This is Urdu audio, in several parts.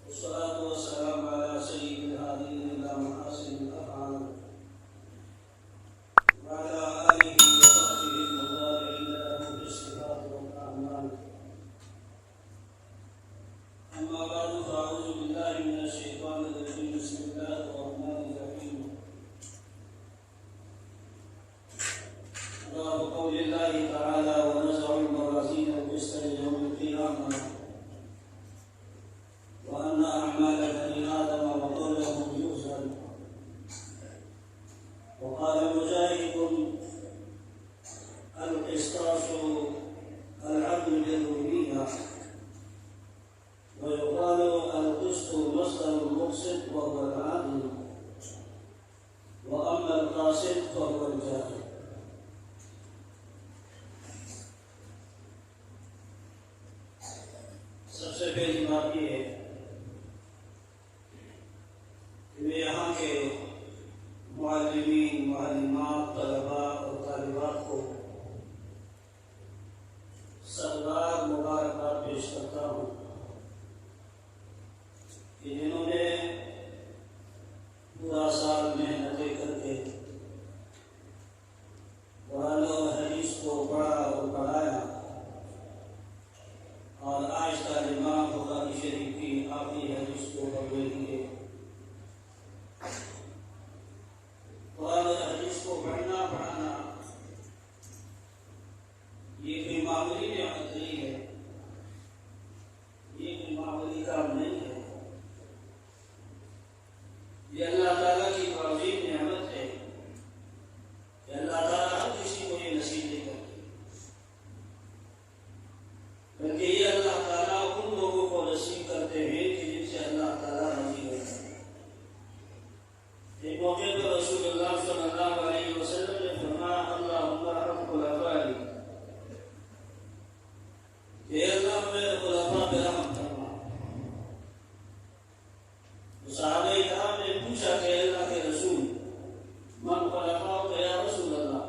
والصلاة والسلام على سيد الهادين إلى محاسن الأفعال وعلى آله وصحبه المضارعين له بالصفات والأعمال. أما بعد فأعوذ بالله من الشيطان الرجيم. بسم الله الرحمن الرحيم. باب قول الله تعالى: ونزع الموازين القسط ليوم القيامة وأن أعمال بني آدم وقولهم يوزن. وقال مجاهد: القسطاس العدل بالربوبية، ويقال القسط مصدر المقسط وهو العادل، وأما القاسط فهو الجاهل. سب سے پہلی بات یہ ہے کہ میں یہاں کے معلمین، معلمات، طلباء اور طالبات کو سرکار مبارکباد پیش کرتا ہوں کہ جنہوں نے پورا سال محنتیں کر کے قرآن و حدیث کو پڑھا اور پڑھایا، اور آج کا امام بخاری شریف کی آخری حدیث کو پڑھنے لیے قرآن و حدیث کو پڑھنا پڑھانا یہ کوئی معمولی نعمت نہیں ہے، یہ کوئی معمولی کام نہیں ہے، یہ اللہ تعالیٰ کی عظیم نعمت ہے کہ اللہ تعالیٰ ہر کسی کو یہ نصیب نہیں کرتے، بلکہ یہ اللہ تعالیٰ ان لوگوں کو نصیب کرتے ہیں کہ جن سے اللہ تعالیٰ راضی ہوتا ہے۔ ایک موقع پر رسول اللہ صلی اللہ علیہ وسلم نے فرمایا: اللہم ارحم خلفائی، کہ اللہ میرے خلفاء پہ رحم فرما۔ صحابہ کرام نے پوچھا کہ اللہ کے رسول، من خلفاء یا رسول اللہ،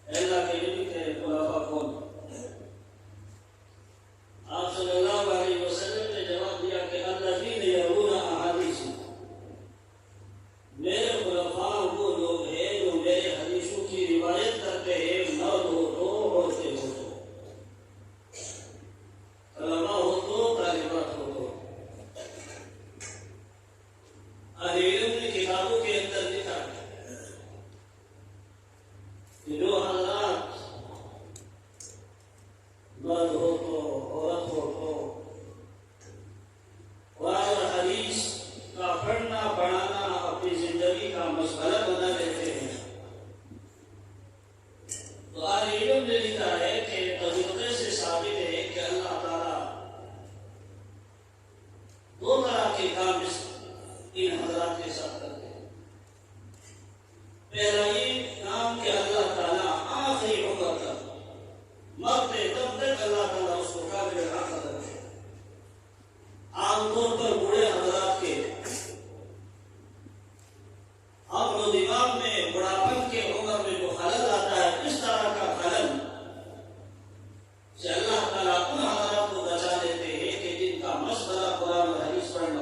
اللہ کے نبی تیرے خلفاء کون؟ آپ صلی اللہ علیہ وسلم نے جواب دیا کہ الذین یرون احادیثی، میرے خلفاء وہ لوگ ہیں جو میرے حدیثوں کی روایت کرتے ہیں، مرد ہو تو عورتیں ہو تو، علماء ہو تو طالبات ہو تو۔ اہل علم کی کتابوں کے اندر لکھا ہے کہ جو حضرات مرد ہو تو عورت ہو تو قرآن اور حدیث کا پڑھنا پڑھانا اپنی زندگی کا مسئلہ بنا لیتے ہیں، تو اہل علم نے لکھا ہے کہ تجربے سے ثابت ہے کہ اللہ تعالیٰ دو طرح کے کام ان حضرات کے ساتھ کرتے ہیں۔ پہلا یہ کام کہ اللہ تعالیٰ آخری عمر تک مرتے تب تک اللہ تعالیٰ اس کو قابل حق رکھے۔ عام طور پر بوڑھے حضرات کے عقل و دماغ میں بڑھاپن کے عمر میں جو خلل آتا ہے، اس طرح کا خلل سے اللہ تعالیٰ ان حضرات کو بچا لیتے ہیں کہ جن کا مسئلہ قرآن و حدیث پڑھنے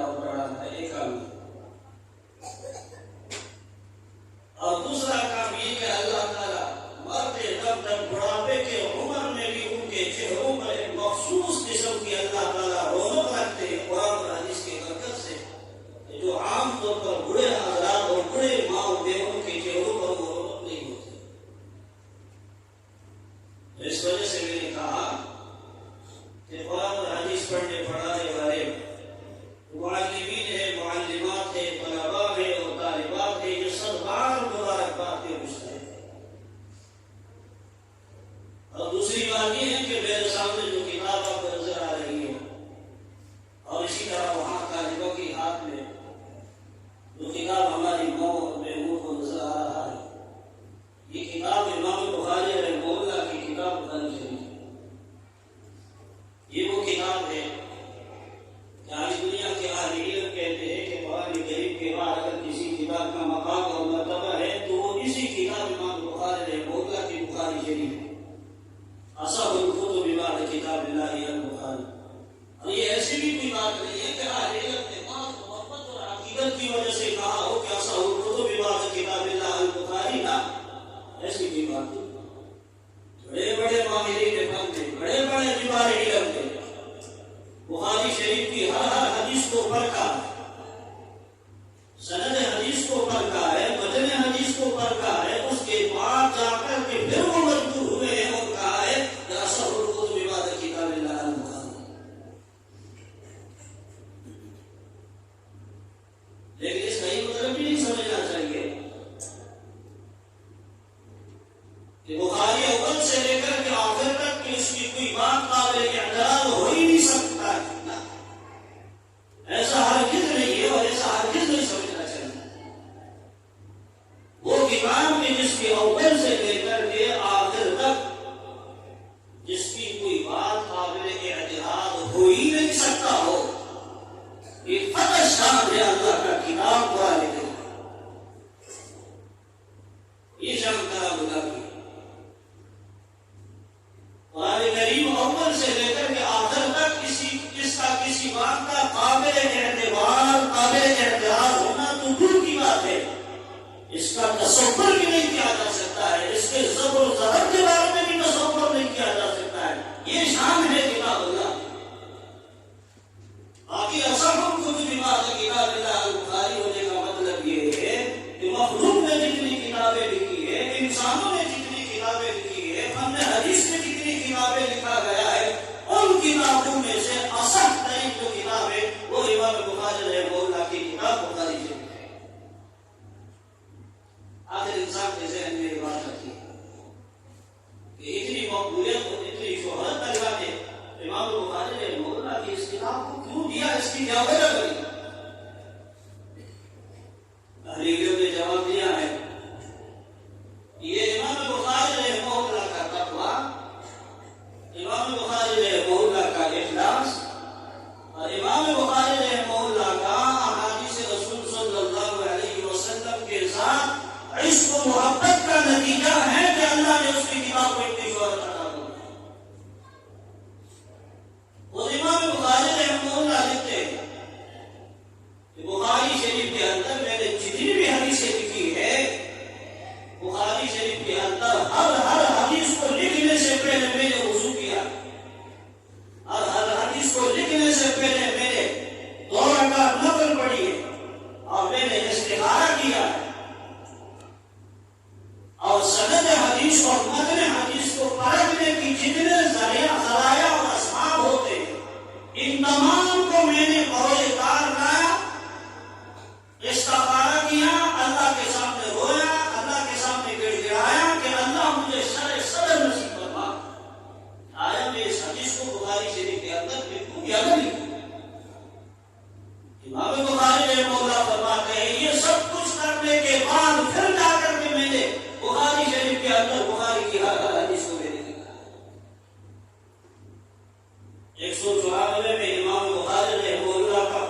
بخاری شریف کی ہر حدیث کو پرکھا، سند حدیث کو پرکھا ہے، متن حدیث کو پرکھا ہے، اس کے بعد جا کر کے پھر وہ مجبور ہوئے ہیں اور کہا ہے کہ اصح الکتب بعد کتاب اللہ البخاری۔ لیکن اس کا یہ مطلب بھی نہیں سمجھنا چاہیے کہ بخاری اول سے لے کر کے آخر تک کہ اس کی کوئی بات قابل اعتراض ہو ہی نہیں سکتا ہے۔ ایسا ہرگز نہیں ہے اور ایسا ہرگز نہیں سمجھنا چاہیے۔ وہ کتاب میں جس کی اول سے لے کر کے آخر تک جس کی کوئی بات قابل اعتراض ہو ہی نہیں سکتا ہو، یہ فتح شان ہے اللہ کا کتاب قرآن کریم، یہ شان کرا بلا کی قرآن کریم اول سے لے کر کے آخر تک کسی بات کا قابل اعتبار قابل اعتراض ہونا تو دور کی بات ہے، اس کا تصور بھی نہیں کیا جا سکتا ہے، اس کے زبر و زبر کے بارے میں بھی تصور نہیں کیا جا سکتا ہے، یہ شان ہے کتاب اللہ۔ باقی اصح الکتب بعد کتاب اللہ البخاری ہونے کا مطلب یہ ہے کہ مخلوق نے جتنی کتابیں لکھی ہے، انسانوں نے جتنی کتابیں لکھی ہے، فن حدیث میں جتنی کتابیں لکھا گیا ہے، ان کتابوں میں سے اصح ترین جو کتاب ہے وہ امام بخاری رحمہ اللہ کی کتاب بخاری شریف ہے۔ آخر انسان کے ذہن میں یہ بات رکھی کہ اتنی مقبولیت اور اتنی شہرت اللہ نے امام بخاری رحمہ اللہ کی اس کتاب کو کیوں دیا، اس کی کیا وجہ بنی؟ تحریریوں نے جواب دیا ہے یہ امام بخاری رحمہ اللہ کا تقویٰ، امام بخاری رحمہ اللہ کا اخلاص اور امام بخاری رحمہ اللہ کا احادیث رسول صلی اللہ علیہ وسلم کے ساتھ عشق و محبت کا نتیجہ ہے کہ اللہ نے اس کی کتاب کو اتنی شہرت عطا کی۔ وہ امام بخاری رحمہ اللہ لکھتے ہیں کہ بخاری شریف کے اندر میں نے جتنی بھی حدیثیں لکھی ہے، بخاری شریف کے اندر ہر حدیث کو لکھنے سے پہلے میں نے وضو کیا، اور ہر حدیث کو لکھنے سے پہلے میں نے 2 رکعت نفل پڑھی ہے اور میں نے استخارہ کیا ہے، اور سند حدیث اور متن حدیث کو پرکھنے کی جتنے ذرائع اور اسباب ہوتے ہیں، ان تمام کو میں نے بروئے کار لایا، استخارہ کیا، اللہ کے سامنے رویا، اللہ کے سامنے گڑ گڑایا کہ اللہ مجھے شرع صدر نصیب فرما۔ آیا میں اس حدیث کو بخاری شریف کے اندر بالکل یا نہیں؟ امام بخاری رحمہ اللہ فرماتے ہیں یہ سب کچھ کرنے کے بعد پھر جا کر کے میں نے بخاری شریف کے اندر بخاری کی ہر حدیث کو میں نے لکھا ہے۔ 194 میں امام بخاری رحمہ اللہ کا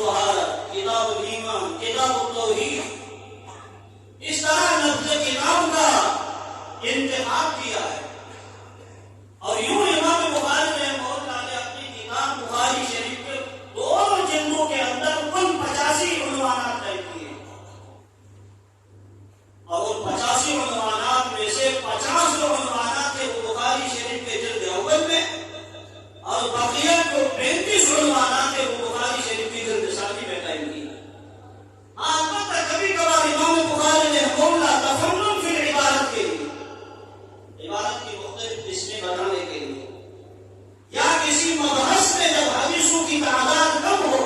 الطہارت، کتاب الایمان، کتاب التوحید، اس طرح لفظ کتاب کا انتخاب کیا ہے۔ اور یوں امام بخاری رحمہ اللہ نے اپنی کتاب بخاری شریف کے دونوں جلدوں کے اندر کل 85 عنوانات طے کیے، اور ان 85 عنوانات میں سے 50 عنوانات تھے وہ بخاری شریف کے جلد اول میں، اور بقیہ جو 35 عنوانات تھے وہ بخاری شریف کی جلد ثانی میں قائم کیے۔ البتہ کبھی کبھار امام بخاری رحمہ اللہ تفنن فی العبارت کے لیے، عبارت کی مختلف قسمیں بنانے کے لیے، یا کسی مبحث میں جب حدیثوں کی تعداد کم ہو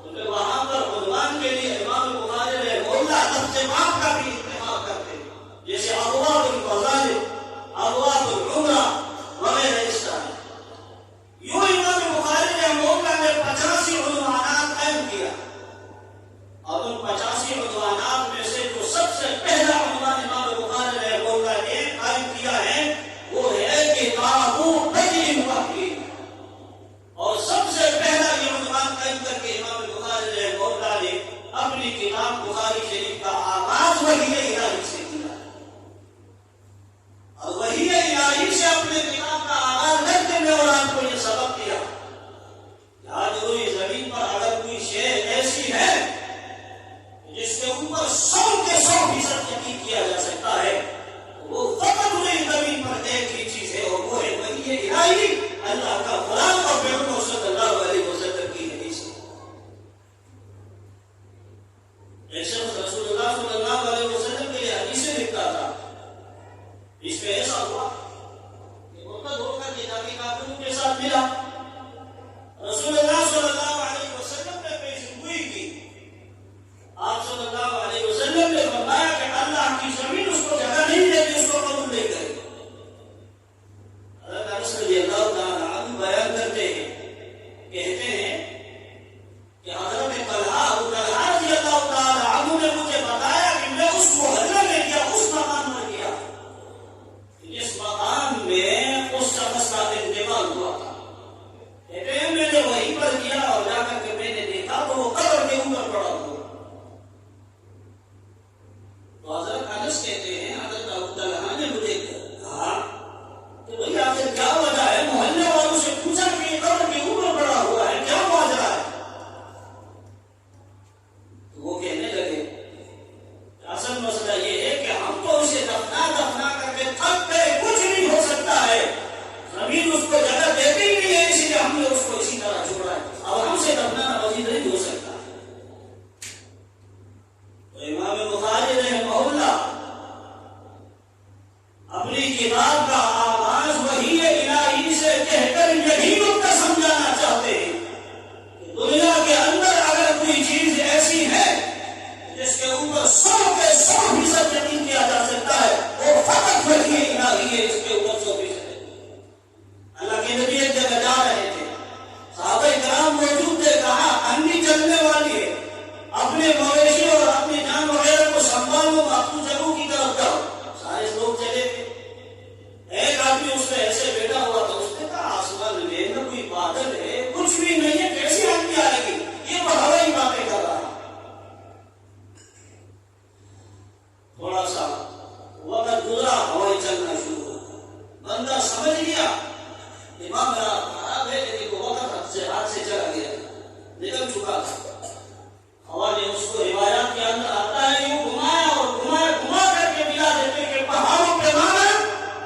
تو پھر وہاں پر عنوان کے لیے امام بخاری رحمہ اللہ لفظ باب کا بھی انتخاب کرتے ہیں، جیسے ابواب المظالم، ابواب العمرہ وغیرہ اس طرح۔ یوں امام بخاری رحمہ اللہ نے 85 عنوانات قائم کیا، اور ان 85 عنوانات میں سے جو سب سے پہلا عنوان امام بخاری رحمہ اللہ نے قائم کیا ہے وہ ہے کتاب بدء الوحی، اور سب سے پہلا یہ عنوان قائم کر کے امام بخاری رحمہ اللہ نے اپنی کتاب بخاری شریف کا آغاز وحی الہی سے کیا، اور وحی الہی سے اپنے کتاب کا آغاز کرتے ہوئے اور آپ کو یہ سبق دیا کہ آج روئی زمین پر اگر کوئی شے ایسی ہے جس کے اوپر 100% یقین کیا جا سکتا ہے، وہ فقط ہوئی زمین پر ایک ہی چیز ہے، اور وہ ہے وحی الہی، اللہ کا قرآن اور پیغمبر صلی اللہ علیہ وسلم کی حدیث۔ ایک شخص رسول اللہ صلی اللہ علیہ وسلم کے لیے حدیثیں لکھتا تھا، اس میں ایسا ہوا کہ مرتد ہو کر کے جا کے کافروں کے ساتھ ملا، رسول اللہ صلی اللہ علیہ وسلم نے پیشگوئی کی، آپ صلی اللہ علیہ وسلم نے فرمایا کہ اللہ کی زمین اس کو جگہ نہیں دیتی، اس کو قبول نہیں کرے۔ حضرت انس رضی اللہ تعالیٰ عنہ بیان کرتے ہیں، کہتے ہیں کہ حضرت طلحہ رضی اللہ تعالیٰ عنہ نے مجھے بتایا کہ میں اس محلے میں گیا، اس مقام میں گیا جس مقام میں اس شخص کا انتقال ہوا تھا۔ کہتے ہیں میں نے وہیں پر کیا، اور جا کر کے میں نے دیکھا تو وہ قبر کے اوپر پڑا ہوا۔ تو حضرت انس کہتے ہیں حضرت ابو طلحہ نے مجھے کہا کہ بھئی آخر کیا وجہ ہے؟ محلے والوں سے پوچھا کہ یہ قبر کے اوپر پڑا ہوا ہے، کیا ماجرا ہے؟ تو وہ کہنے لگے کہ اصل مسئلہ یہ ہے کہ ہم تو اسے دفنا کر کے تھک گئے، کچھ نہیں ہو سکتا ہے، زمین اس کو جگہ دیتی ہی نہیں ہے، اسی لیے ہم نے اس کو اسی طرح چھوڑا ہے، اب ہم سے دفنانا مزید نہیں ہو سکتا۔ تو امام بخاری رحمہ اللہ اپنی کتاب کا آغاز وحی الہی سے کہہ کر یہی نقطہ سمجھانا چاہتے ہیں کہ دنیا کے اندر اگر کوئی چیز ایسی ہے جس کے اوپر 100% یقین کیا جا سکتا ہے، وہ فقط وحی الہی ہے، اس کے اوپر 100%۔ اللہ کے نبی ایک جگہ جا رہے تھے، صحابہ کرام موجود تھے، کہا اندھی چلنے والی ہے، اپنے مویشی اور اپنی جان وغیرہ کو سنبھالو، مخصوص جگہوں کی طرف جاؤ۔ سارے لوگ چلے گئے، ایک آدمی اس میں ایسے بیٹھا ہوا تھا، اس نے کہا آسمان میں نہ کوئی بادل ہے، کچھ بھی نہیں ہے، کیسی آدمی آئے گی، یہ تو ہوائی باتیں کر رہا ہے۔ تھوڑا سا وقت گزرا، ہوائی چلنا شروع ہوا، بندہ سمجھ گیا امام میرا خراب ہے، لیکن وہ وقت ہاتھ سے چلا گیا، نکل چکا تھا۔ ہوا نے اس کو روایات کے اندر آتا ہے یوں گھمایا اور گھما کر کے ملا دیتے کہ پہاڑوں پہ مارا،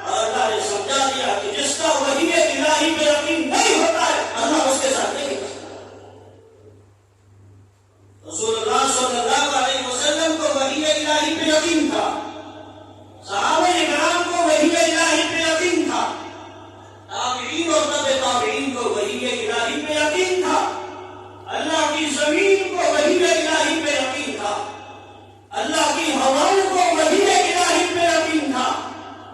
اور اللہ نے سمجھا دیا کہ جس کا وحی الہی پہ یقین نہیں ہوتا ہے اللہ اس کے ساتھ نہیں کرتا۔ رسول اللہ صلی اللہ علیہ وسلم کو وحی الہی پہ یقین تھا، صحابہ کرام کو وحی الہی پہ یقین تھا، تابعین اور تبع تابعین کو وحی الہی پہ یقین تھا، اللہ کی زمین کو وحی الہی پہ یقین تھا، اللہ کی ہواؤں کو وحی الہی پہ یقین تھا۔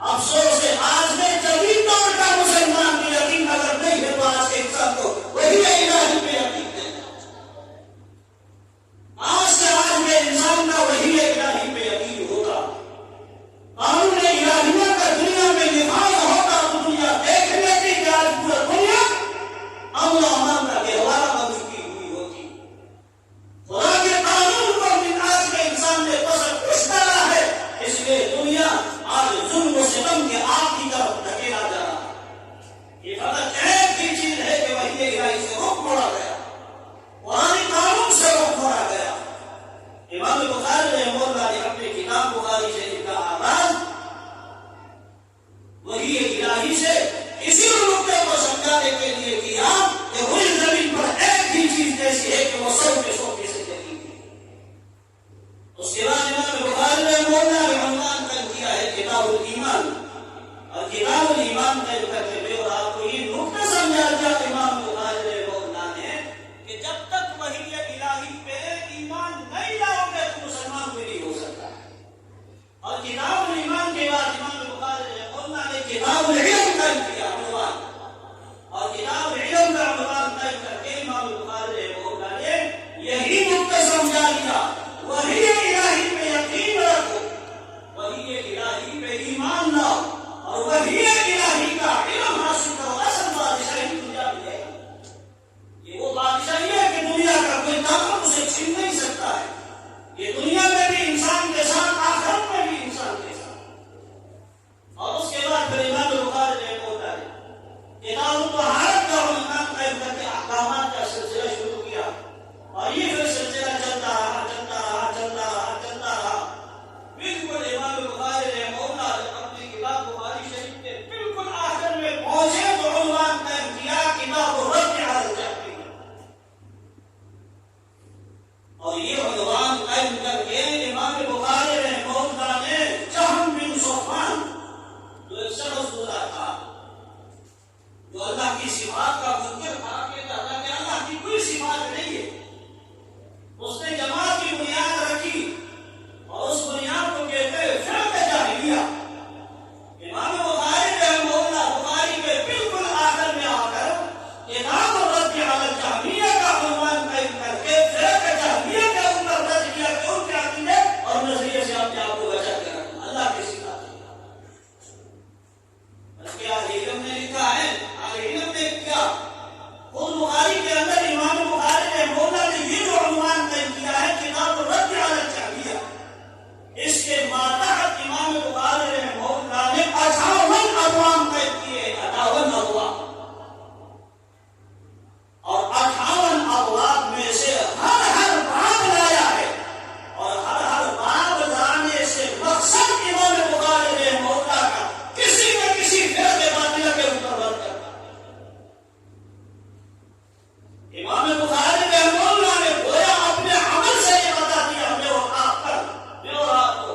افسوس ہے آج میں جدید دور کا مسلمان کی یقین اگر نہیں ہے تو آج کے انسان کو وحی الہی پہ یقین ہے۔ آج سے آج میں انسان کا وحی الہی پہ یقین ہوگا، اور یہ عنوان قائم کر کے امام بخاری رحمہ اللہ نے جہم بن صفوان جو ایک شخص گزرا تھا جو اللہ کی صفات کا منکر تھا، کہتا تھا کہ اللہ کی کوئی صفات نہیں ہے، اس نے جماعت کی بنیاد رکھی اور اس بنیاد کو کہتے ہیں فرقہ جاہلیہ۔ امام بخاری رحمہ اللہ بخاری کے بالکل آخر میں آ کر کتاب الرد علی الجہمیہ کا عنوان قائم کر کے فرقہ جاہلیہ کے اوپر رد کیا کہ ان کے عقیدے اور نظریے سے اپنے آپ کو بچا کے رکھنا اللہ کی صفات ہے۔ بلکہ اہل علم نے لکھا ہے، اہل علم نے کیا خود بخاری کے اندر امام بخاری رحمہ اللہ نے یہ جو عنوان قائم کیا ہے کتاب الرد علی الجہمیہ، اس کے ماتحت امام بخاری رحمہ اللہ نے 58 ابواب قائم کیے، 58 ابواب، اور 58 ابواب میں سے ہر باب لایا ہے، اور ہر باب لانے سے مقصد امام بخاری رحمہ اللہ کا کسی نہ کسی فرقہ باطلہ کے اوپر رد کرنا۔ امام بخاری رحمہ اللہ نے گویا اپنے عمل سے یہ بتا دیا ہمیں اور آپ پر، میں اور آپ کو۔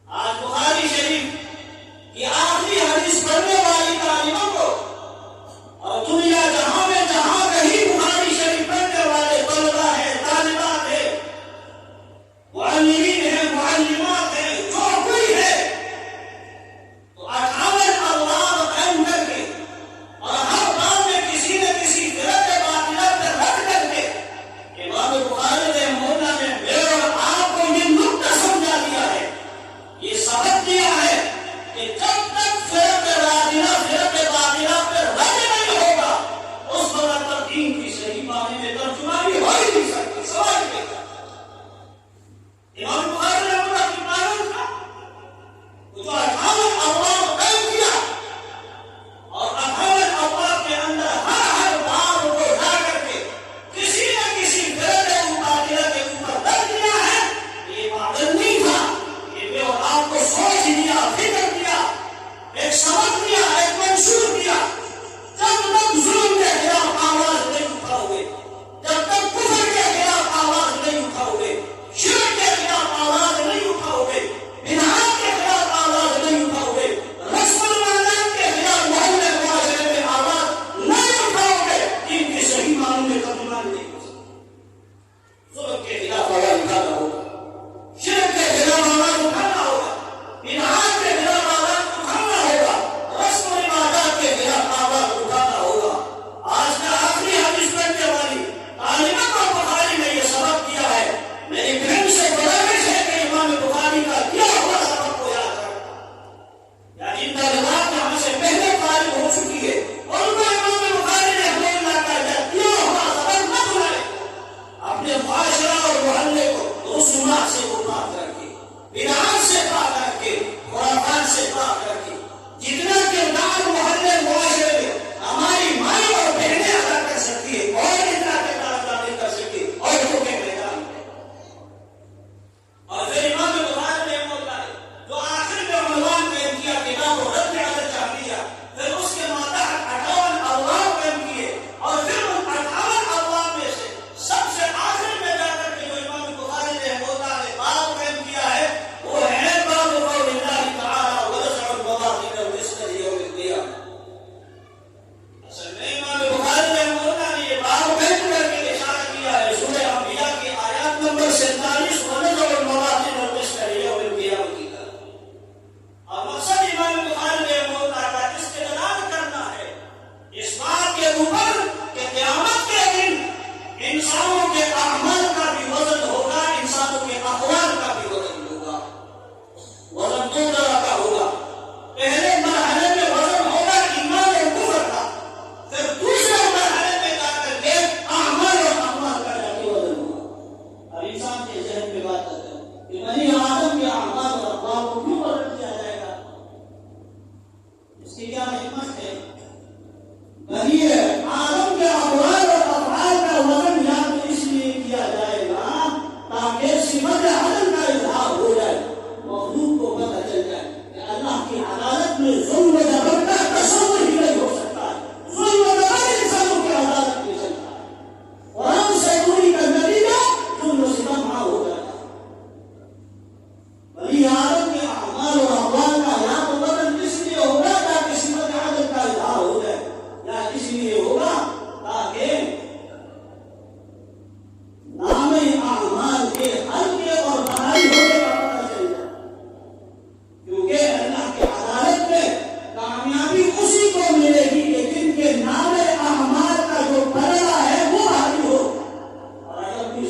آج بخاری شریف کی آخری حدیث پڑھنے والی طالبوں کو اور دنیا جہاں میں جہاں کہیں بخاری شریف پڑھنے والے طلبہ ہیں، طالبات ہیں، معلمین ہیں، معلمات ہیں، جو کوئی ہے، تو 58 ابواب قائم کر کے اور ہر باب میں کسی نہ کسی فرقہ باطلہ پہ رد کر کے امام بخاری رحمہ اللہ نے میرے اور آپ کو یہ نقطہ سمجھا دیا ہے، یہ سبق دیا ہے کہ جب تک فرقہ باطلہ پہ رد نہیں ہوگا اس وقت تک دین کی صحیح معنی میں ترجمانی ہو ہی نہیں سکتی۔ سوال کیا امام بخاری رحمہ اللہ کی معلوم تھا وہ جو 58 ابواب قائم کیا اور 58 ابواب کے اندر ہر باب کو لا کر کے کسی نہ کسی فرقہ باطلہ کے اوپر رد دیا ہے، یہ معلوم نہیں تھا، یہ میں اور آپ کو سوچ دیا، فکر دیا، ایک سبق دیا، ایک منشور دیا۔ جب تک ظلم کے خلاف آواز نہیں اٹھاؤ گے، جب تک کفر کے خلاف آواز نہیں اٹھاؤ گے، شرک کے خلاف آواز نہیں اٹھاؤ گے، بدعات کے خلاف آواز نہیں اٹھاؤ گے، رسم المعاملات کے خلاف محلے معاشرے میں آواز نہیں اٹھاؤ گے، دین کی صحیح معنی میں ترجمانی نہیں ہو سکتی۔ ظلم کے خلاف آواز اٹھانا ہوگا، شرک کے خلاف آواز اٹھانا ہوگا، بدعات کے خلاف آواز اٹھانا ہوگا، رسم العبادات کے خلاف آواز اٹھانا ہوگا۔ آج کا آخری حدیث پڑھنے والی طالبہ کو بخاری نے یہ سبق دیا ہے، میری بہن سے گزارش ہے کہ امام بخاری کا دیا ہوا سبق کو یاد رکھنا، یا جن طالبات نے ہم سے پہلے فارغ ہو چکی ہے اور ان کو امام بخاری رحمہ اللہ کا دیا ہوا سبق نہ بھولیں، اپنے معاشرہ اور محلے کو رسومات سے پاک رکھے، بدعات سے پاک رکھے، خرافات سے پاک رکھے۔ جتنا کردار محلے معاشرے میں ہماری مائیں اور بہنیں ادا کر سکتی ہے اور اتنا کردار ادا نہیں کر سکتی عورتوں کے میدان میں۔ اور پھر امام بخاری رحمہ اللہ نے جو آخر میں عنوان قائم کیا کتاب الرد علی الجہمیہ، پھر اس کے ماتحت 58 ابواب قائم کیے، اور پھر ان 58 ابواب میں سے سب سے آخر میں جا کر کے جو امام بخاری رحمہ اللہ نے باب قائم کیا ہے وہ ہے باب قول اللہ تعالی وَنَزْعُ الْمَوَاقِدَ الرِّزْقِ لِيَوْمِ الْقِيَامَةِ۔ اصل میں امام بخاری رحمہ اللہ نے یہ باب قائم کر کے اشارہ کیا ہے سورہ انبیاء کی آیات نمبر 47 وَنَزْعُ الْمَوَاقِدَ الرِّزْقِ لِيَوْمِ الْقِيَامَةِ کی طرف، اور مقصد امام بخاری رحمہ اللہ کا استدلال کرنا ہے اس بات کے اوپر کہ قیامت کے دن انسانوں کے اعمال کا بھی وزن ہوگا، انسانوں کے اقوال کا بھی وزن ہوگا، وزن دو طرح کا ہوگا۔ پہلے مرحلے میں وزن ہوگا ایمان اور کفر کا، پھر دوسرے مرحلے میں جا کر کے اعمال اور اقوال کا جا کے وزن ہوگا۔ اب انسان کے ذہن میں بات آتا ہے کہ بنی آدم کے اعمال اور اقوال کو کیوں وزن کیا جائے گا؟ اس کی کیا حکمت ہے؟ بنی آدم کے اقوال اور افعال کا وزن یا تو اس لیے کیا جائے گا تاکہ صفت عدل کا اظہار ہو جائے، مخلوق کو پتہ چل جائے کہ اللہ کی عدالت میں ظلم و جبر کا تصور ہی نہیں ہو سکتا ہے، ظلم و جبر انسانوں کی عدالت میں چلتا ہے، اور ہم سے دوری کا نتیجہ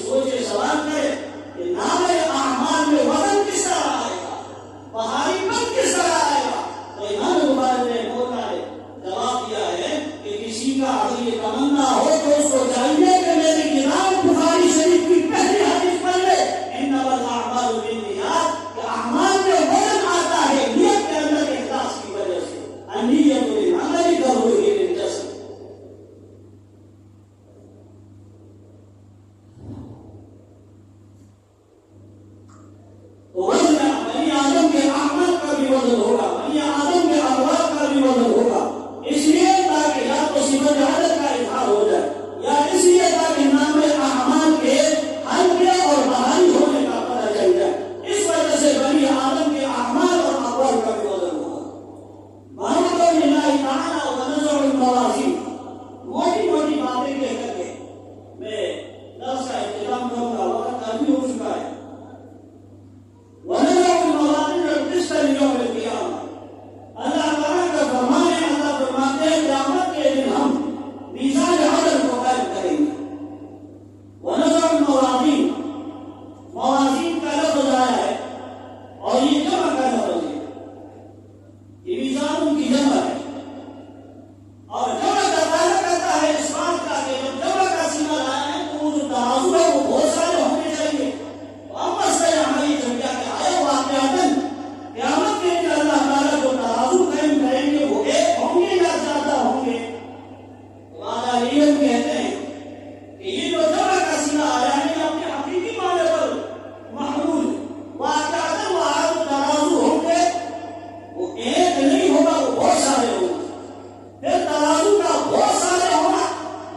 سوچے سوال کرے کہ نام اعمال میں وزن کس طرح آئے گا، بہاری پن کس طرح آئے گا؟ تو امام بخاری نے موقع ہے جواب دیا ہے کہ کسی کا اگر یہ تمنا ہو تو اس کو چاہیے کہ میری کتاب بخاری شریف کی پہلی حدیث پڑھ لے، انما الاعمال بالنیات، کہ اعمال میں وزن آتا ہے نیت کے اندر اخلاص کی وجہ سے، النیت للعمل كالروح للجسد۔ وزن بنی آدم کے اعمال کا بھی وزن ہوگا، بنی آدم کے اقوال کا بھی وزن ہوگا، اس لیے تاکہ یا تو صفت عدد کا اظہار ہو جائے، یا اس لیے تاکہ نام اعمال کے ہلکے اور بھاری ہونے کا پتہ چل جائے۔ اس وجہ سے بنی آدم کے اعمال اور اقوال کا بھی وزن ہوگا۔ معلوم للہ تعالی ونزع الموازین، موٹی موٹی باتیں کہہ کر کے میں درس کا اختتام کروں گا، وقت ابھی ہو چکا ہے۔ ونزع الموازین القسط لیوم القیامہ، اللہ تعالیٰ کا فرمان ہے، اللہ فرماتے ہیں قیامت کے دن ہم میزان عدل کو قائم کریں گے۔ ونزع الموازین، موازین کا لفظ آیا ہے اور یہ جمع کا لفظ ہے، یہ میزان کی جمع ہے، اور جمع کا تعلق کرتا ہے اس بات کا کہ جب جمع کا سیما لایا ہے تو وہ جو ترازو ہے وہ بہت سارے ہونے چاہیے۔ اما سے ہماری جمعیہ کے آئے واقعاتاً قیامت کے دن اللہ تعالیٰ جو ترازو قائم کریں گے وہ ایک ہوں گے یا زیادہ ہوں گے؟ ہمارا علم کہتے ہیں کہ یہ جو جمع کا سیما آیا ہے یہ اپنے حقیقی معنی پر محمول واقعاتاً وہاں جو ترازو ہوں گے وہ ایک نہیں ہوگا، وہ بہت سارے ہوں گے۔ پھر ترازو کا بہت سارے ہونا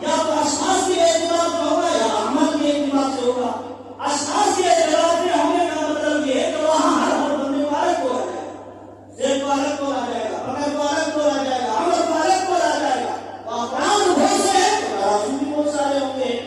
یا تو اشخاص کے اعتبار سے ہوگا یا اعمال کے اعتبار سے ہوگا۔ اشخاص کے اعتبار سے ہونے کا مطلب یہ ہے کہ وہاں ہر بندے کو الگ تولا جائے گا، ذہن کو الگ تولا جائے گا، مگر کو الگ تولا جائے گا، عمل کو الگ تولا جائے گا۔ افراد بہت سے ہیں تو ترازو بھی بہت سارے ہوں گے۔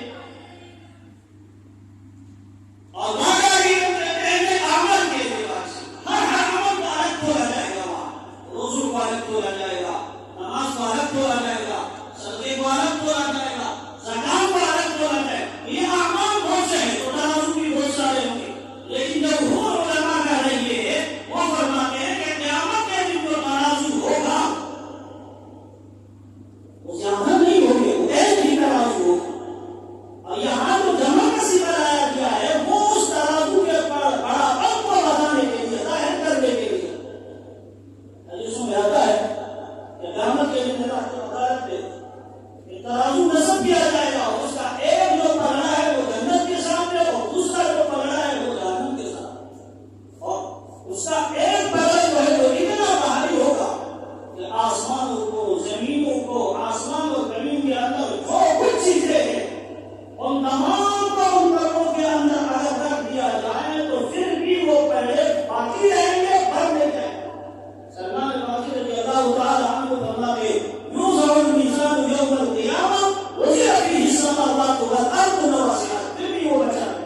اور عمل کے اعتبار سے ہر عمل کو الگ تولا جائے گا، وہاں روزوں کو الگ تولا جائے گا، نماز کو الگ تولا جائے گا، صدقے کو الگ تولا جائے گا، زکات کو الگ تولا جائے گا۔ یہ اعمال بہت سے ہیں تو ترازو بھی بہت سارے ہوں گے۔ لیکن جمہور علماء کا رہی ہے وہ فرماتے ہیں کہ قیامت کے دن جو ترازو ہوگا وہ زیادہ نہیں ہوگے، وہ ایک ہی ترازو ہوگا۔ اور یہاں جو جمع کا صیغہ لایا گیا ہے وہ اس ترازو کے بڑا پن کو بتانے کے لیے، ظاہر کرنے کے لیے۔ حدیثوں میں آتا ہے کہ قیامت کے دن اللہ کی عدالت میں کہ ترازو نصب کیا جائے گا، اس کا ایک جو پلڑا ہے وہ جنت کے سامنے اور دوسرا جو پلڑا ہے وہ جہنم کے سامنے، اور اس کا ایک پلڑا جو ہے وہ اتنا بھاری ہوگا کہ آسمانوں کو، زمینوں کو، آسمان اور زمین کے اندر جو کچھ چیزیں ہیں ان تمام کو ان پلڑوں کے اندر اگر رکھ دیا جائے تو پھر بھی وہ پہلے باقی رہیں گے، بھر لے جائیں گے۔ سلمان فارسی رضی اللہ تعالی عنہ فرماتے ہیں یوزع الميزان يوم القيامة وزع فيه السماوات والأرض ووسعت، پھر بھی وہ بچا ہے۔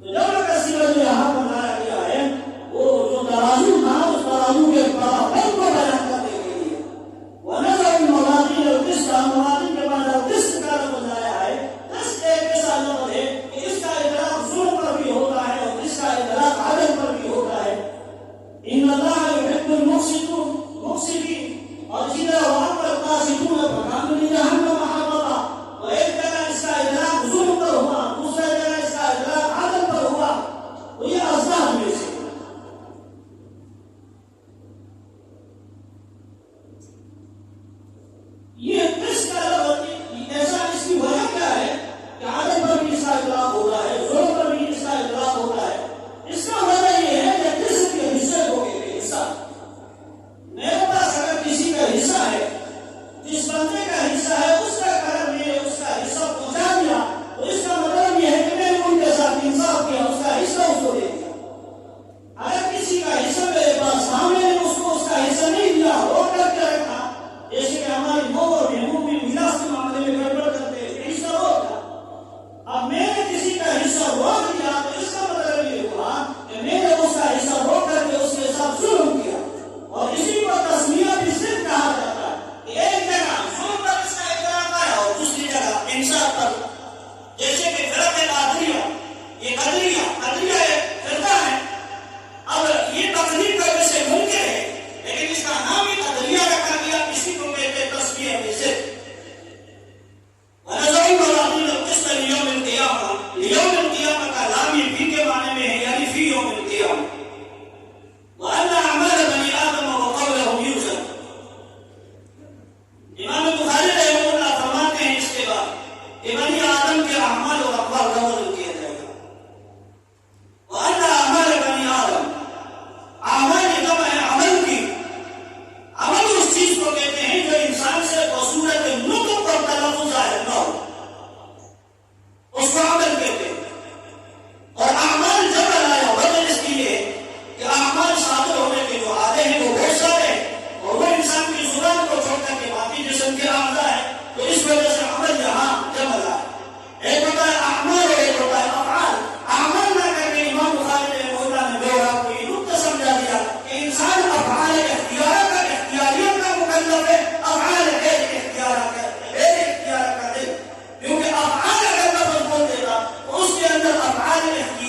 تو جمع کا صیغہ جو یہاں بنایا گیا ہے وہ جو ترازو تھا اس ترازو کے برابر کو بیان کرنے کے لیے۔ ونزع الموازین القسط، موازین کے بعد القسط کا لفظ آیا ہے۔ قسط ایک ایسا لفظ ہے کہ اس کا اطلاق ظلم پر بھی ہوتا ہے اور اس کا اطلاق عدل پر بھی ہوتا ہے۔ ان اللہ يحب المفسدين، اور اسی طرح وہاں پر قاسطون فکانوا لجہنم حطبا، تو ایک جگہ اس کا اطلاق ظلم پر ہوا، دوسرا جگہ اس کا اطلاق عدل پر ہوا، تو یہ ازداد میں سے۔ یہ کس کا لفظ ایسا، اس کی وجہ کیا ہے کہ عدل پر بھی اس کا اطلاق ہوتا ہے، ظلم پر بھی اس کا اطلاق ہوتا ہے؟ اس کا وجہ یہ ہے کہ جسم کے حصے کو کہتے ہیں حصہ۔ میرے پاس اگر کسی کا حصہ ہے، جس بندے کا حصہ ہے اس کا اگر میں نے اس کا حصہ پہنچا دیا تو اس کا مطلب یہ ہے کہ میں نے ان کے ساتھ انصاف کیا، اس کا حصہ اس کو دے دیا۔ اگر کسی کا حصہ میرے پاس تھا، میں نے اس کو اس کا حصہ نہیں دیا، روک کر کے رکھا، جیسے کہ ہماری ماں اور بہنوں بھی میراث کے معاملے میں گڑبڑ کرتے ہیں، حصہ روک دیا۔ اب میں نے کسی کا حصہ روک دیا تو اس کا مطلب یہ ہوا کہ میں نے اس کا حصہ روک کر کے اس کے ساتھ ظلم کیا، اور اسی کو تسمیہ بھی صرف کہا جاتا ہے کہ ایک جگہ ظلم پر اس کا اطلاق آیا اور دوسری جگہ انصاف پر، جیسے کہ فرقہ قادریہ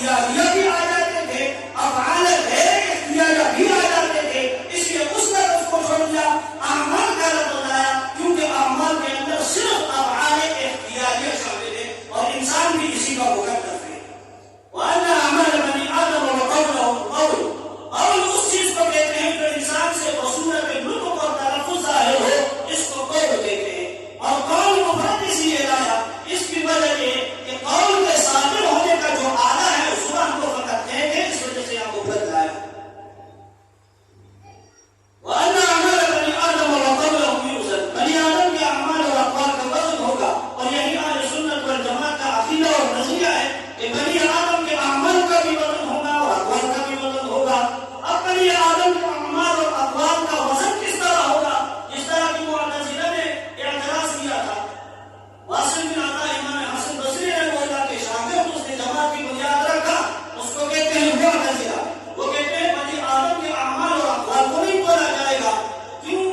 اختیاریہ بھی آ جاتے تھے، افعال غیر اختیاریہ بھی آ جاتے تھے، اس لیے اس نے اس کو چھوڑ دیا، اعمال کا لفظ بنایا، کیونکہ اعمال کے اندر صرف افعال اختیاریہ شامل ہے اور انسان بھی اسی کا مکلف ہے۔ وَأَنَّ أَعْمَالَ بَنِي آدَمَ وَقَوْلَهُمْ قَوْلٌ، قول اس چیز کو کہتے ہیں جو انسان سے بصورت نطق اور تلفظ ظاہر ہو، اس کو قول کہتے ہیں۔ اور قول مفرد اس لیے لایا، اس کی وجہ یہ کہ قول کے صادر ہونے کا جو آلہ ہے اس کو ہم کو فقط کہتے ہیں، اس وجہ سے ہم مفرد لایا۔ وَأَنَّ أَعْمَالَ بَنِي آدَمَ وَقَوْلَهُمْ يُوزَنُ، بنی آدم کے اعمال اور اقوال کا وزن ہوگا، اور یہی اہل سنت والجماعت کا عقیدہ اور نظریہ ہے کہ بنی آدم کے اعمال کا بھی وزن ہوگا اور اقوال کا بھی وزن ہوگا۔ اب بنی آدم کے اعمال اور اقوال کا وزن کس طرح ہوگا؟ جس طرح کی معتزلہ نے اعتراض کیا تھا، واصل بن عطا امام حسن بصری نے بولا کہ شاگرد اس نے جماعت کی بنیاد رکھا، اس کو کہتے ہیں معتزلہ۔ وہ کہتے ہیں بنی آدم کے اعمال اور اقوال کو نہیں تولا جائے گا، کیوں؟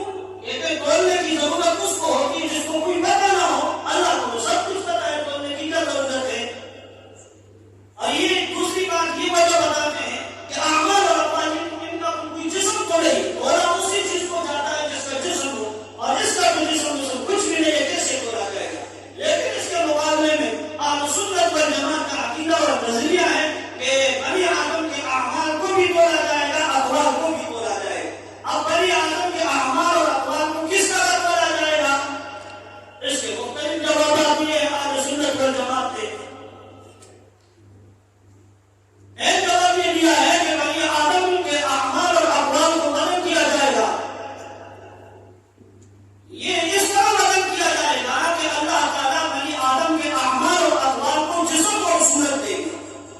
کہتے تولنے کی ضرورت اس کو ہوتی ہے جس کو کوئی پتہ نہ ہو، اللہ کو تو سب کچھ پتہ ہے، تولنے کی کیا ضرورت ہے؟ اور یہ دوسری بات یہ وجہ بتاتے ہیں کہ اعمال اور اقوال ان کا کوئی جسم تو نہیں، تولا اسی چیز کو جاتا ہے جس کا جسم ہو، اور اس کا جو جسم کچھ بھی نہیں ہے، کیسے تولا جائے گا؟ لیکن اس کے مقابلے میں اہل سنت والجماعت کا عقیدہ اور نظریہ ہے کہ بنی آدم کے اعمال کو بھی تولا جائے گا، اقوال کو بھی تولا جائے گا۔ اب بنی آدم کے اعمال اور اقوال کو کس طرح تولا جائے گا؟ اس کے مختلف جوابات دیے اہل سنت والجماعت نے۔ ایک جواب یہ دیا ہے کہ بنی آدم کے اعمال اور اقوال کو وزن کیا جائے گا، یہ اس طرح وزن کیا جائے گا کہ اللہ تعالیٰ بنی آدم کے اعمال اور اقوال کو جسم اور صورت دے گا۔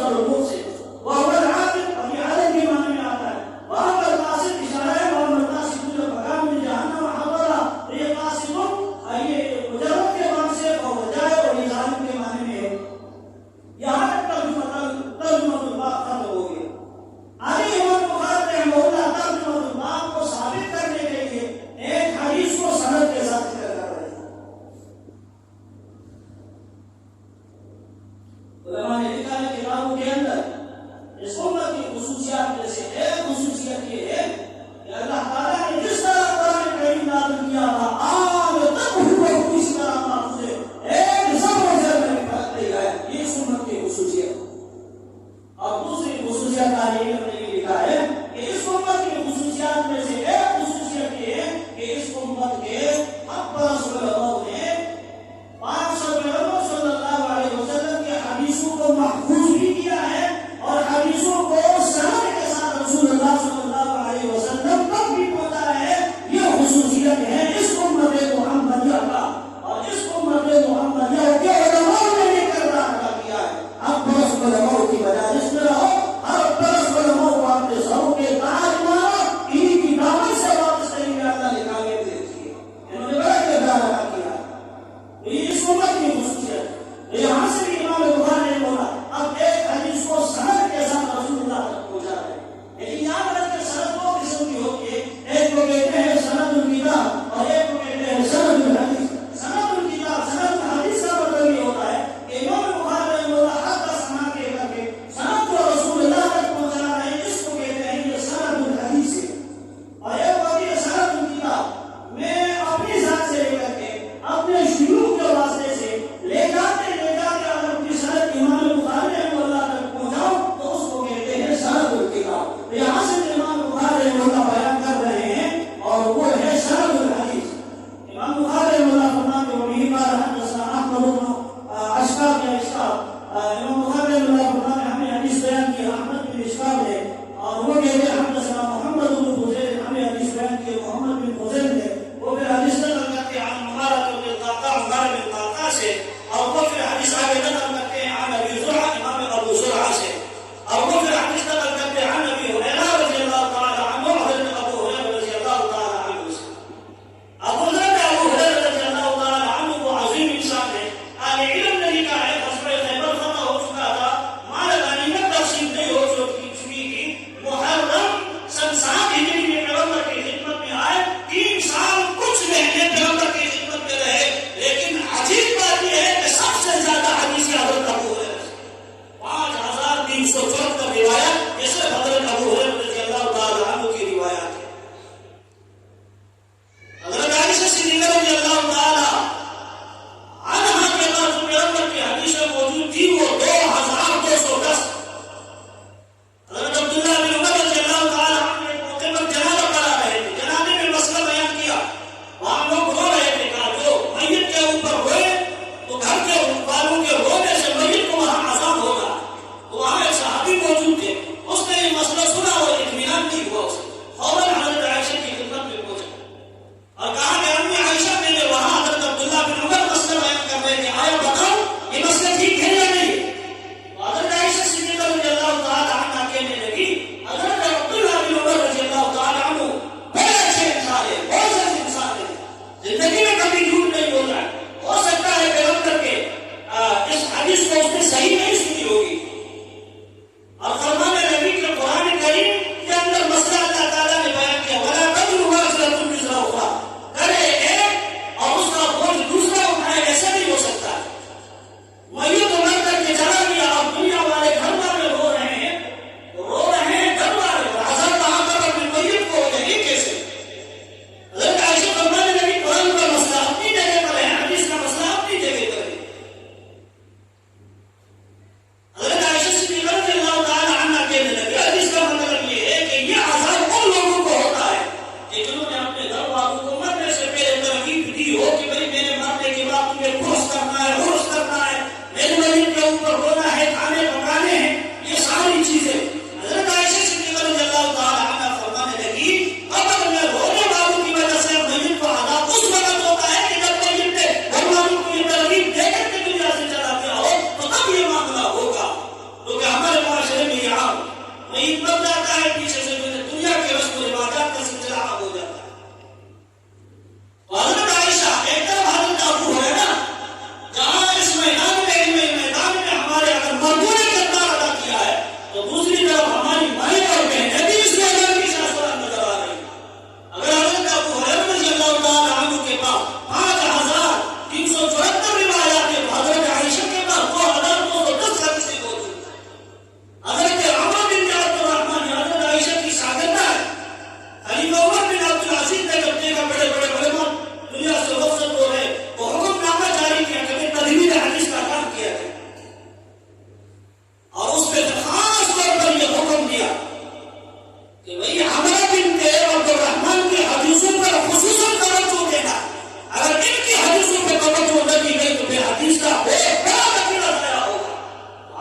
الامور سے وهو العاقل اور یہ عالم کے معنی میں آتا ہے وہاں پر قاصد اشارہ ہے وہاں پر قاصد جو مقام میں جہنم حضرہ یہ قاصد یہ مجرد کے معنی سے اور جائے اور یہ ظالم کے معنی میں ہے یہاں تک ترجمہ الباب ختم ہو گیا آگے امام بخاری رحمہ اللہ ترجمہ الباب کو ثابت کرنے کے لیے ایک حدیث کو سند کے ساتھ ذکر کر رہے ہیں علماء نے لکھا ہے کتابوں کے اندر اس امت کی خصوصیات میں سے ایک خصوصیت یہ ہے کہ اللہ تعالیٰ نے جس طرح قرآن کریم نازل کیا تھا آج تک وہ اسی طرح محفوظ ہے ایک زبر میں فرق نہیں آیا یہ اس امت کی خصوصیت اور دوسری خصوصیت تعلیم نے یہ لکھا ہے کہ اس امت کی خصوصیات میں سے ایک خصوصیت یہ ہے کہ اس امت کے حق پرست علماء نے 500 پیغمبر صلی اللہ علیہ وسلم کے حدیثوں کو محفوظ بھی کیا ہے اور حدیثوں کو سند کے ساتھ رسول اللہ صلی اللہ علیہ وسلم تک بھی پہنچا ہے یہ خصوصیت ہے اس امت محمدیہ کا اور اس امت محمدیہ کے علماء نے یہ کردار ادا کیا ہے اب بس علماء کی مجالس میں رہو ہر طرف علماء کو اپنے سروں کے تاج مارو انہیں کی دعوت سے واپس نہیں میں اللہ لکھا کے دیکھیے انہوں نے بڑا کردار ادا کیا ہے یہ اس امت کی خصوصیت ہے یہاں سے بھی امام بخاری نے بولا اب ایک حدیث کو سند کے ساتھ رسول اللہ تک پہنچا رہے ہیں لیکن یاد رکھیں سند دو قسم کی ہوتی ہے ایک کو کہتے ہیں سند الکتاب اور ایک کو کہتے ہیں سند الحدیث سند الکتاب سند الحدیث کا مطلب یہ ہوتا ہے کہ امام بخاری نے بولا حق کا سند کہہ کر کے سند جو رسول اللہ تک پہنچا رہے ہیں اس کو کہتے ہیں یہ سند الحدیث ہے اور ایک ہوتی ہے سند الکتاب میں اپنی ذات سے لے کر کے اپنے شیوخ کے واسطے سے لے جاتے اگر اپنی سند امام بخاری رحمہ اللہ تک پہنچاؤ تو اس کو کہتے ہیں سند الکتاب یہاں سے امام بخاری رحمہ اللہ بیان کر رہے ہیں اور وہ ہے سند الحدیث امام بخاری رحمہ اللہ فرماتے ہیں وہی قال حدثنا احمد بن اشعب یا اشعب امام بخاری رحمہ اللہ فرماتے ہیں ہمیں حدیث بیان کی احمد بن اشعب ہے اور وہ کہتے ہیں حدثنا محمد بن فضیل ہمیں حدیث بیان کی محمد بن فضیل ہے وہ پھر حدیث نقل کرتے ہیں عن عمارة بن القعقاع عمارة بن القعقاع سے اور وہ پھر حدیث آگے نقل کرتے ہیں عن ابی زرعہ امام ابو زرعہ سے اور وہ پھر حدیث نقل کرتے ہیں عن ابی ہریرہ رضی اللہ تعالی عنہ حضرت ابو ہریرہ رضی اللہ تعالی عنہ سے حضرت ابو ہریرہ رضی اللہ تعالی عنہ وہ عظیم انسان ہے اہل علم نے لکھا ہے غزوہ خیبر فتح ہو چکا تھا مال غنیمت تقسیم نہیں ہو چکی تھی محرم سن 7 ہجری میں پیغمبر کی خدمت میں آئے 3 سال کچھ مہینے پیغمبر کی خدمت میں رہے لیکن عجیب بات یہ ہے کہ سب سے زیادہ حدیث حضرت ابو ہریرہ 5374 روایت یہ صرف حضرت ابو ہریرہ رضی اللہ تعالی عنہ کی روایات ہے حضرت عائشہ صدیقہ رضی اللہ تعالی عنہا کے پاس جو پیغمبر کی حدیثیں موجود تھی وہ 2210 حضرت عبداللہ بن عمر رضی اللہ تعالی عنہ ایک موقع پر جنازہ پڑھا رہے تھے جنازے میں مسئلہ بیان کیا وہاں لوگ رو رہے تھے کہا جو میت کے اوپر روئے تو گھر کے والوں کے رونے سے میت کو وہاں عذاب ہوگا تو وہاں ایک صحابی موجود تھے اس نے یہ مسئلہ سنا تو دوسری طرف ہماری مائیں اور بہنیں بھی اس میدان کی شاہسوار نظر آ رہی ہیں۔ اگر حضرت ابو ہریرہ رضی اللہ تعالیٰ عنہ کے پاس 5374 روایات ہیں، حضرت عائشہ کے پاس 2210 حدیثیں موجود ہیں۔ حضرت عمر بن عبد الرحمن حضرت عائشہ کی شاگردہ ہے۔ خلیفہ عمر بن عبد العزیز نے جب دیکھا بڑے بڑے علماء دنیا سے رخصت ہو رہے، وہ حکم نامہ جاری کیا کہ تدوین حدیث کا کام کیا جائے، اور اس پہ خاص طور پر یہ حکم دیا کہ بھئی عمر بن عبد الرحمن کی حدیثوں پر خصوصاً توجہ دینا، اگر ان کی حدیثوں پہ توجہ نہ کی گئی تو پھر حدیث کا بہت بڑا نتیجہ ضائع ہوگا۔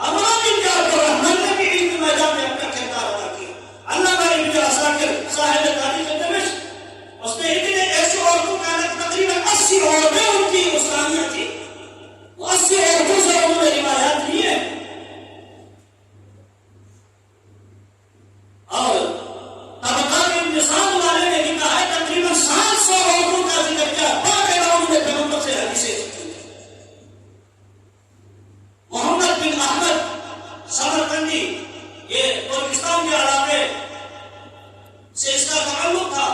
عمر بن عبد الرحمن نے بھی علم میدان میں اپنا کردار ادا کیا۔ علامہ ابن عساکر صاحب تاریخ دمشق، اس نے اتنے ایسی عورتوں کا تقریباً 80 عورتیں ان کی اسلامیہ تھی، وہ 80 عورتوں سے انہوں نے روایات لی ہیں، اور طبقات انتصاب والے نے لکھا ہے تقریباً 700 عورتوں کا ذکر کیا، باقی انہوں نے پیغمبر سے حدیثیں سیکھی۔ محمد بن احمد سمرقندی، یہ ترکستان کے علاقے سے اس کا تعلق تھا،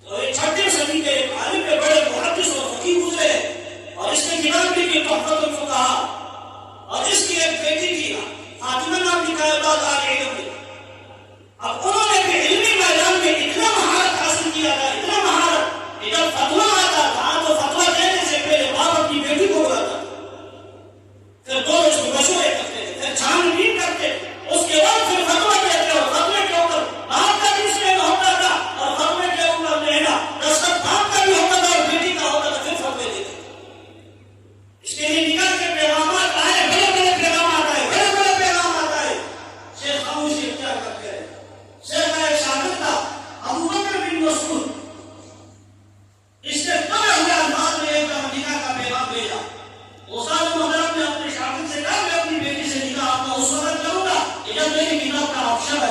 تو یہ 6ویں صدی کے ایک عالم کے بڑے محدث اور فقیہ گزرے، اور اس نے کتاب لکھی تحفۃ الفقہاء، اور اس کی ایک بیٹی تھی فاطمہ نام لکھا ہے بعد آل علم میں۔ اب انہوں نے بھی علمی میدان میں اتنا مہارت حاصل کیا تھا، اتنا مہارت کہ جب فتویٰ آتا تھا تو فتویٰ دینے سے پہلے باپ اپنی بیٹی کو بلاتا تھا، پھر دونوں اس کو مشورے کرتے تھے، پھر چھان بین کرتے، اس کے بعد پھر فتویٰ دیتے، اور فتوے کے اوپر باپ کا بھی اس میں ہوتا تھا، اور فتوے کے اوپر رہنا دستخط باپ کا بھی ہوتا تھا اور بیٹی کا ہوتا تھا، پھر فتوے دیتے۔ اس کے لیے نکاح کے پیغامات آئے، بڑے بڑے پیغامات آئے، بڑے بڑے پیغامات آئے، شیخ خاموشی اختیار کرتے رہے۔ شیخ کا ایک شاگرد تھا ابو بکر بن مسعود، اس نے کڑے ہوئے انداز میں ایک دفعہ نکاح کا پیغام بھیجا۔ استاد محترم نے اپنے شاگرد سے کہا میں اپنی بیٹی سے نکاح اپنا اس وقت کروں گا کہ جب میری کتاب کا آپشن ہے۔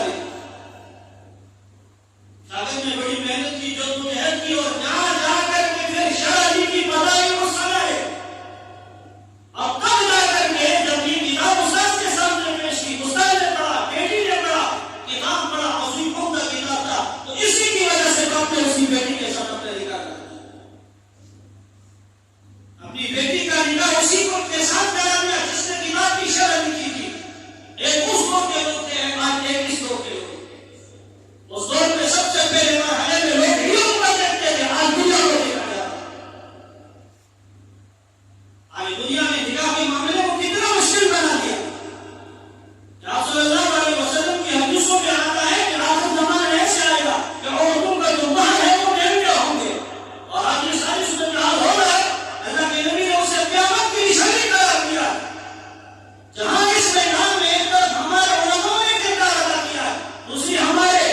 شاگرد نے بڑی محنت کی، جدوجہد کی، اور جہاں جا کر کے پھر شادی کی بدائی کو سنائے۔ اب تب جا کر کے جب یہ کتاب استاد کے سامنے پیش کی، استاد نے پڑھا، بیٹی نے پڑھا، کتاب پڑھا، عظیم عمدہ کتاب تھا، تو اسی کی وجہ سے باپ نے اسی بیٹی کے ساتھ اپنے نکاح کر دیا۔ اپنی بیٹی کا نکاح اسی کو کے ساتھ کرا دیا جس نے کتاب کی شرح لکھی تھی۔ ایک اس دور کے لوگ تھے، آج ایک اس دور کے لوگ۔ اس دور میں سب سے پہلے مرحلے میں لوگ علم کو دیکھتے تھے، آج دنیا کو دیکھا جاتا ہے۔ آج دنیا میں نکاح کے معاملے کو کتنا مشکل بنا دیا۔ آپ صلی اللہ علیہ وسلم کی حدیثوں میں آتا ہے کہ آخر زمانہ ایسے آئے گا کہ عورتوں کا جو مہر ہے وہ مہنگے ہوں گے، اور آج یہ ساری صورتحال ہو رہا ہے۔ اللہ کے نبی نے اسے قیامت کی نشانی قرار دیا، جہاں اس میدان میں ایک طرف ہمارے علماء نے کردار ادا کیا ہے، دوسری ہمارے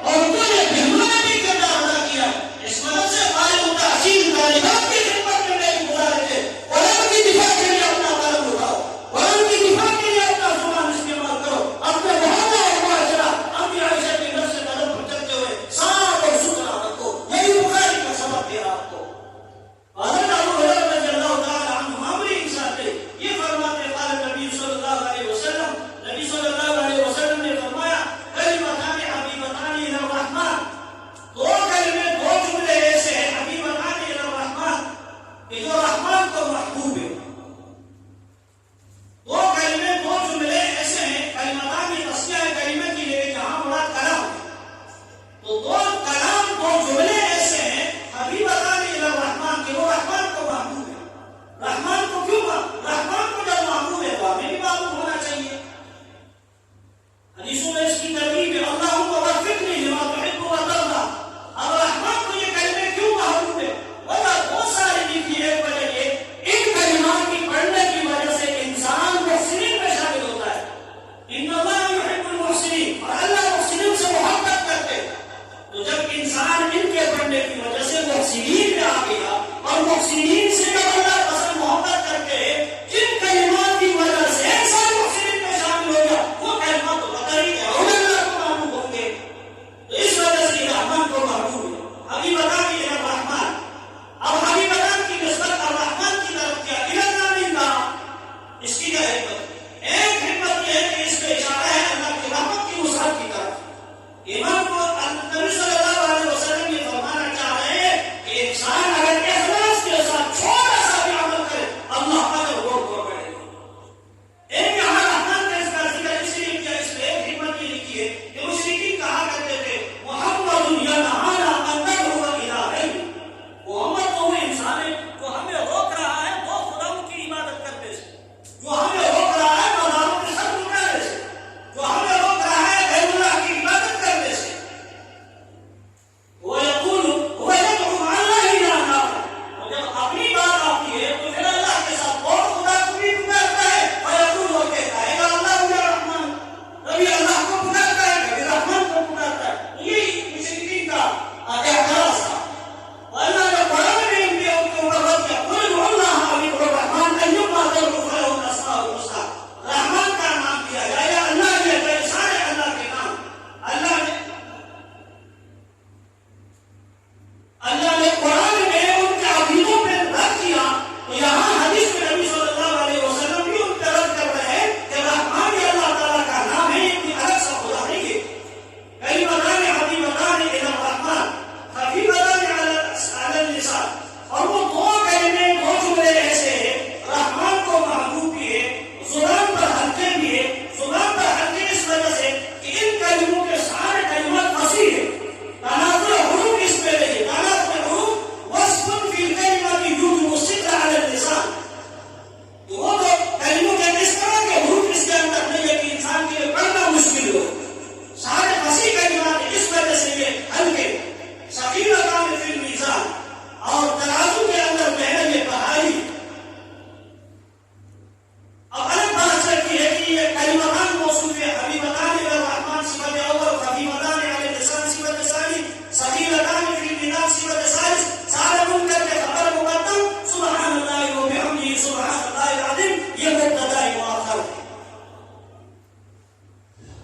عورتوں نے بہنوں نے بھی کردار ادا کیا ہے۔ اس وجہ سے فارغ التحصیل طالبات کی خدمت میں میری گزارش ہے، قرآن کی دفاع کے لیے اپنا قلم اٹھاؤ، قرآن کی دفاع کے لیے اپنا زبان استعمال کرو، اپنے محلہ اور معاشرہ اپنی عائشہ کے نفس قدم پر چلتے ہوئے صاف اور ستھرا رکھو۔ یہی بخاری کا سبق دے رہا آپ کو۔ حضرت ابو ہریرہ رضی اللہ تعالیٰ عنہ معمولی انسان تھے، یہ فرماتے قال نبی صلی اللہ علیہ وسلم، نبی صلی اللہ علیہ وسلم نے فرمایا کلمتان حبیبتان الی الرحمن، دو کلمے، دو جملے ایسے ہیں حبیبتان الی الرحمن کہ جو رحمان کو محبوب ہے۔ دو کلمے، دو جملے ایسے ہیں، کلمتان کی تسمیہ ہے کلمے کی، لیکن جہاں مراد کلام، تو دو کلام، دو جملے ایسے ہیں حبیبتان الی الرحمن کہ وہ رحمان کو محبوب ہے۔ رحمان کو کیوں؟ رحمان کو جب محبوب ہے تو ہمیں بھی محبوب ہونا چاہیے۔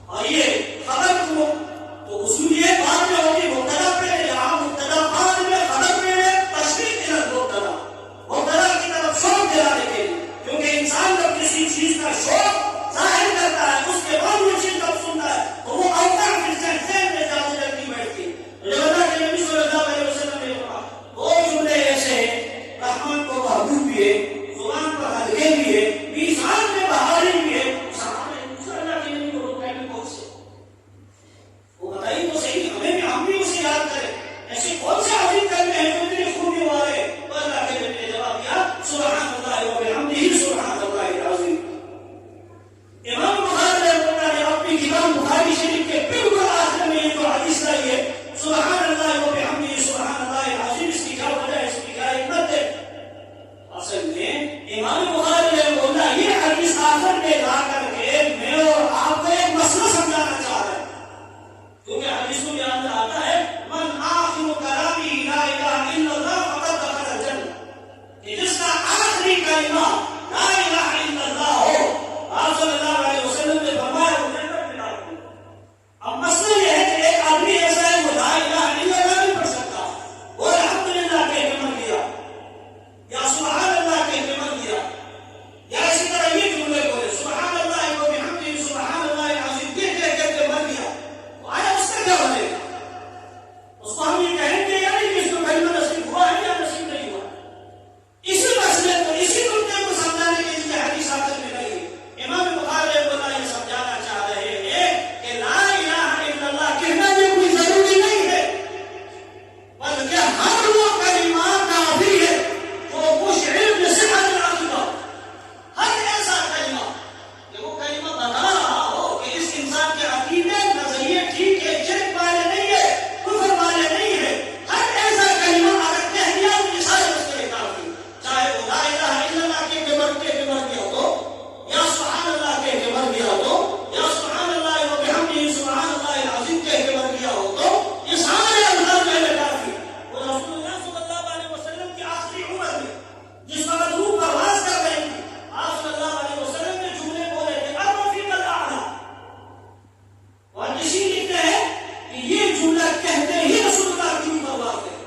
اور یہ خبر کو تو اصول یہ بات میں ہوگی مبتدا پہ یہاں مبتدا بعد میں خبر میں تشریح کے لفظ مبتدا کی طرف شوق دلانے کے لیے، کیونکہ انسان جب کسی چیز کا شوق ظاہر کرتا ہے اس کے بعد وہ چیز جب سنتا ہے تو وہ اوقات ذہن میں جاتی رکھتی بیٹھتی ہے۔ اللہ کے نبی صلی اللہ علیہ وسلم نے کہا وہ جملے ایسے ہیں رحمان کو محبوب بھی ہے، زبان پر ہلکے بھی ہے، میزان میں بہاری بھی ہے۔ اللہ کے نبی کو روکنے میں کون سے وہ بتائیے تو صحیح، ہم بھی اسے یاد کریں، ایسے کون سے عظیم کلمے ہیں جو اتنی خوبی والے؟ تو اللہ کے نبی نے جواب دیا سبحان اللہ و بحمدہ سبحان اللہ العظیم۔ امام بخاری رحمۃ اللہ نے اپنی کتاب بخاری شریف کے بالکل آخر میں یہ جو حدیث لائی ہے سبحان اللہ و بحمدہ سبحان اللہ العظیم، اس کی کیا وجہ ہے، اس کی کیا حکمت ہے؟ اصل میں امام بخاری رحمۃ اللہ یہ حدیث آخر میں لا کر کے میں اور آپ کو ایک مسئلہ سمجھانا چاہ رہا ہے، کیونکہ حدیثوں کے اندر آتا ہے من آخر کلامی لا الہ الا اللہ فقد دخل الجنہ، کہ جس کا آخری کلمہ لا الہ الا اللہ ہو، آپ صلی اللہ علیہ وسلم نے فرمایا وہ جنت میں داخل۔ اب مسئلہ یہ ہے کہ ایک آدمی ایسا ہے وہ لا الہ الا اللہ نہیں پڑھ سکتا، وہ الحمدللہ کہہ کے مر گیا یا سبحان اللہ کہہ کے مر گیا، یا اسی طرح یہ جملے بولے سبحان اللہ و بحمدہ سبحان اللہ العظیم کہہ کے مر گیا، تو آیا اس کا کیا بنے گا؟ اس کو ہم یہ کہیں گے یا نہیں کہ اس کو کلمہ نصیب ہوا ہے یا نصیب نہیں ہوا؟ اسی مسئلے کو اسی نقطے کو سمجھانے کے لیے حدیث آخر میں لائی ہے۔ امام بخاری رحمۃ اللہ یہ سمجھانا چاہ رہے ہیں کہ لا الہ الا اللہ کہنا یہ کوئی ضروری نہیں ہے، بلکہ ہر وہ کلمہ کافی ہے جو مشعر بصحت العقیدہ، ہر ایسا کلمہ کہ وہ کلمہ بتا رہا ہو کہ اس انسان کے عقیدے نظریے ٹھیک ہے، شرک والے نہیں ہے، کفر والے نہیں ہے، ہر ایسا کلمہ اگر کہہ دیا تو یہ سارے مسئلے کافی، چاہے وہ لا الہ الا اللہ کہہ کے مر گیا تو، یا سبحان اللہ کہہ کے مر گیا ہو، یا سبحان اللہ و بحمدہ سبحان اللہ العظیم کہہ کے مر گیا ہو، تو یہ سارے الفاظ جو ہے کافی۔ وہ رسول اللہ صلی اللہ علیہ وسلم کی آخری عمر میں جس وقت روح پرواز کر رہی تھی، آپ صلی اللہ علیہ وسلم نے جملے بولے تھے الرفیق الاعلی، اور کسی لکھتے ہیں کہ یہ جملہ کہتے ہی رسول اللہ کی پرواز ہے۔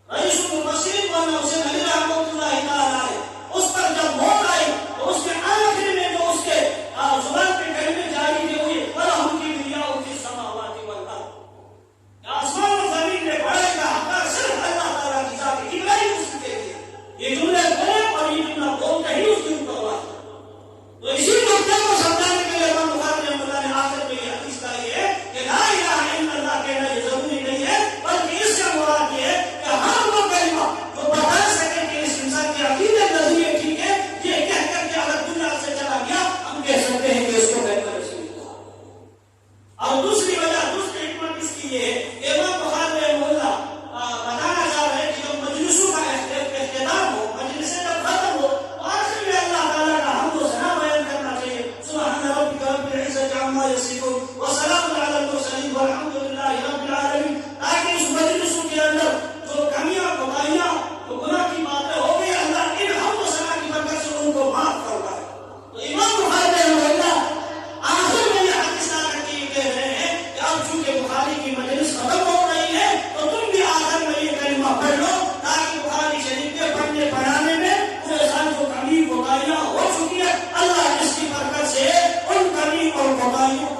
رئیس المفسرین مولانا حسین علی رحمۃ اللہ تعالیٰ علیہ اس پر جب موت آئی تو اس کے آخر میں جو اس کے زبان پہ کلمے جاری تھے وہ یہ وَلَهُ الْكِبْرِيَاءُ فِي السَّمَاوَاتِ وَالْأَرْضِ، آسمان و زمین میں بڑے کا حقدار صرف اللہ تعالیٰ کی ذات ہے، کبریائی اس کے لیے یہ جملے بولے اور یہ جملہ بولتے ہی اس کی پرواز ہے۔ تو اسی نقطے کو سمجھانے کے لیے امام بخاری رحمۃ اللہ نے آخر میں یہ حدیث لائی ہے کہ لا الہ الا اللہ کہنا یہ ضروری نہیں ہے، بلکہ اس سے مراد یہ ہے کہ ہر وہ کلمہ جو بتا سکے کہ اس انسان کے عقیدے نظریے ٹھیک ہے، یہ کہہ کر کے اگر دنیا سے چلا گیا ہم کہہ سکتے ہیں کہ اس کو بہتر رسول ہوا۔ اور دوسری وجہ دوسری حکمت اس کی یہ ہے کہ امام بخاری رحمہ اللہ بتانا چاہ رہے ہیں کہ جب مجلسوں کا اختتام ہو، مجلسیں جب ختم ہو تو آخر میں اللہ تعالیٰ کا حمد و ثنا بیان کرنا چاہیے، سبحان ربک رب العزۃ عما یصفون وسلام علی المرسلین والحمد للہ رب العالمین، تاکہ اس مجلسوں کے اندر جو کمیاں کوتاہیاں جو گناہ کی باتیں ہو گئی اللہ ان حمد و ثنا کی برکت سے ان کو معاف فرمائے۔ تو امام بخاری رحمہ اللہ آخر میں یہ حدیث لا کر کے یہ کہہ رہے ہیں کہ اب چونکہ بخاری کی مجلس ختم ہو رہی ہے تو تم بھی آخر میں یہ کلمہ پڑھ لو تاکہ بخاری شریف کے پڑھنے پڑھانے میں پورے سال جو کمی کوتاہیاں ہو چکی ہے اللہ اس کی برکت سے ان کمی اور کوتاہیوں